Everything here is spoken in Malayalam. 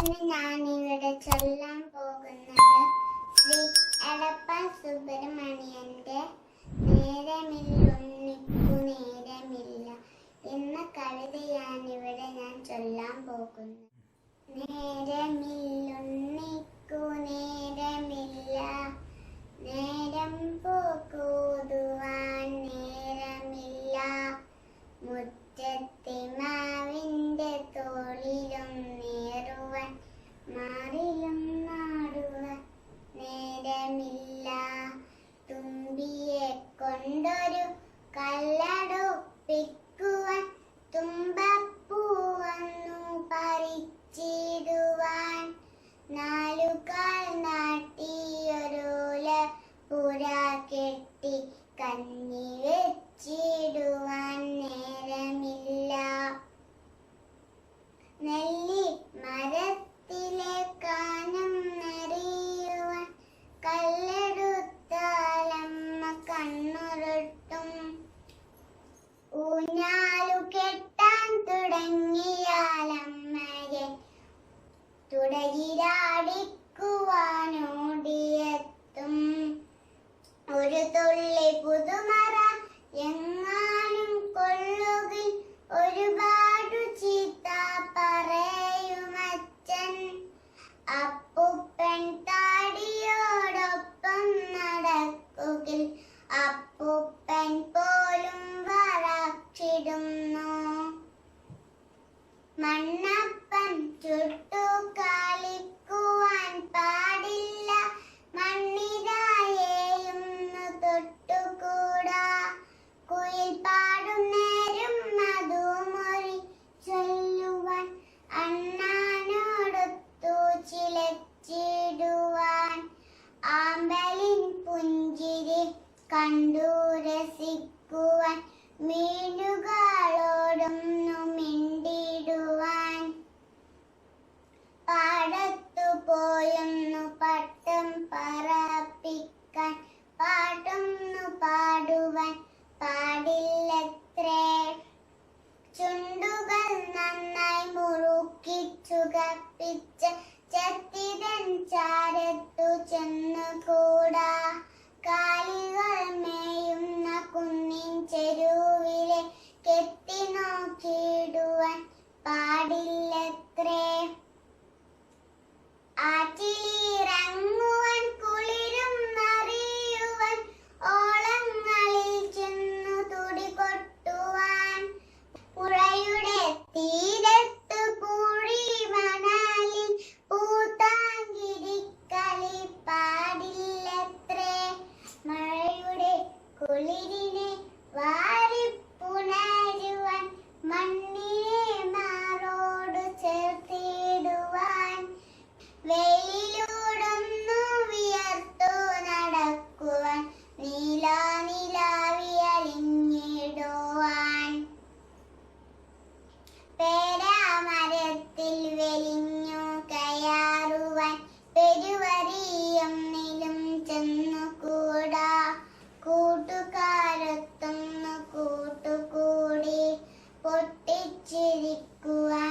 ഇന്ന് ഞാനിവിടെ ചൊല്ലാൻ പോകുന്നത് ശ്രീ എടപ്പാൾ സുബ്രഹ്മണ്യന്റെ നേരമില്ലുണ്ണിക്കു നേരമില്ല എന്ന കവിതയാണിവിടെ ഞാൻ ചൊല്ലാൻ പോകുന്നത്. നേരമില്ലുണ്ണിക്കു നേരമില്ല, നേരം പോക്കുവാൻ നേരമില്ല, മുറ്റത്തെ മാവിന്റെ തോളിലും നേറുവാൻ മാറിലും നാടുവാൻ നേരമില്ല, തുമ്പിയെ കൊണ്ടൊരു കല്ലടുപ്പിക്കുവാൻ തുമ്പപ്പൂവന്നു പറിച്ചിടുവാൻ, നാലുകാൽ നാട്ടിയൊരോല പുര കെട്ടി കഞ്ഞി വെച്ചിടുവാൻ നേരമില്ല, നെല്ലി മരത്തിലെ കാനം നെറിയുവാൻ കല്ലെടുത്താലമ്മ കണ്ണുരുട്ടും, ഊഞ്ഞാലു കെട്ടാൻ തുടങ്ങിയാലമ്മയെ തുടകിലാടിക്കുവാനോടിയെത്തും, ഒരു തുള്ളി പുതുമറ എങ്ങാനും കൊള്ളുകിൽ ഒരുപാടു ചീത്ത പറയുമച്ചൻ, അപ്പുപ്പൻ താടിയോടൊപ്പം നടക്കുകിൽ അപ്പുപ്പൻ പോലും വറച്ചിടുന്നു, മണ്ണപ്പൻ ചുട്ടു കളിക്കുവാൻ പാടില്ല, മണ്ണിരായെയും തൊട്ടുകൂടാ, കുയിൽ പാടും നേരം മധുമൊഴി ചൊല്ലുവാൻ അണ്ണാനോടൊത്തു ചിലച്ചിടുവാൻ, ആമ്പലിൻ പുഞ്ചിരി കണ്ടു രസിക്കുവാൻ മീനുകളോടൊന്നു മിണ്ടിടുവാൻ, പാടത്തു പോയൊന്നു പട്ടം പറപ്പിക്കാൻ പാട്ടൊന്നു പാടുവാൻ പാടില്ലത്രേ, ചുണ്ടുകൾ നന്നായി മുറുക്കിച്ചു കപ്പിച്ച ചത്തിതൻ ചാരത്തു ചെന്നുകൂടാ, കാലികൾ മേയുന്ന കുന്നിൻ ചെരുവിലെ കെട്ടി നോക്കിയിടുവാൻ പാടില്ലത്രേ, ആറ്റിലിറങ്ങുവാൻ കുളിരും അറിയുവാൻ ഓളങ്ങളിൽ ചെന്നു തുടികൊട്ടുവാൻ, പുഴയുടെ തീരത്തു പൂഴി മണലിൽ പൂത്താങ്കിരിക്കളി പാടില്ലത്രേ, മഴയുടെ കുളിരിനെ വാരിപ്പുണരുവാൻ മണ്ണിനെ മാറോട് ചേർത്തിടുവാൻ, വെയിലൂടൊന്നു വിയർത്തു നടക്കുവാൻ നീലാനിലാവിയലിഞ്ഞിടുവാൻ, പേരാമരത്തിൽ വെലിഞ്ഞു കയറുവാൻ പെരുവരിയൊന്നിലും ചെന്നുകൂടാ, കൂട്ടുകാരൊത്തൊന്നു കൂട്ടുകൂടി പൊട്ടിച്ചിരിക്കുവാൻ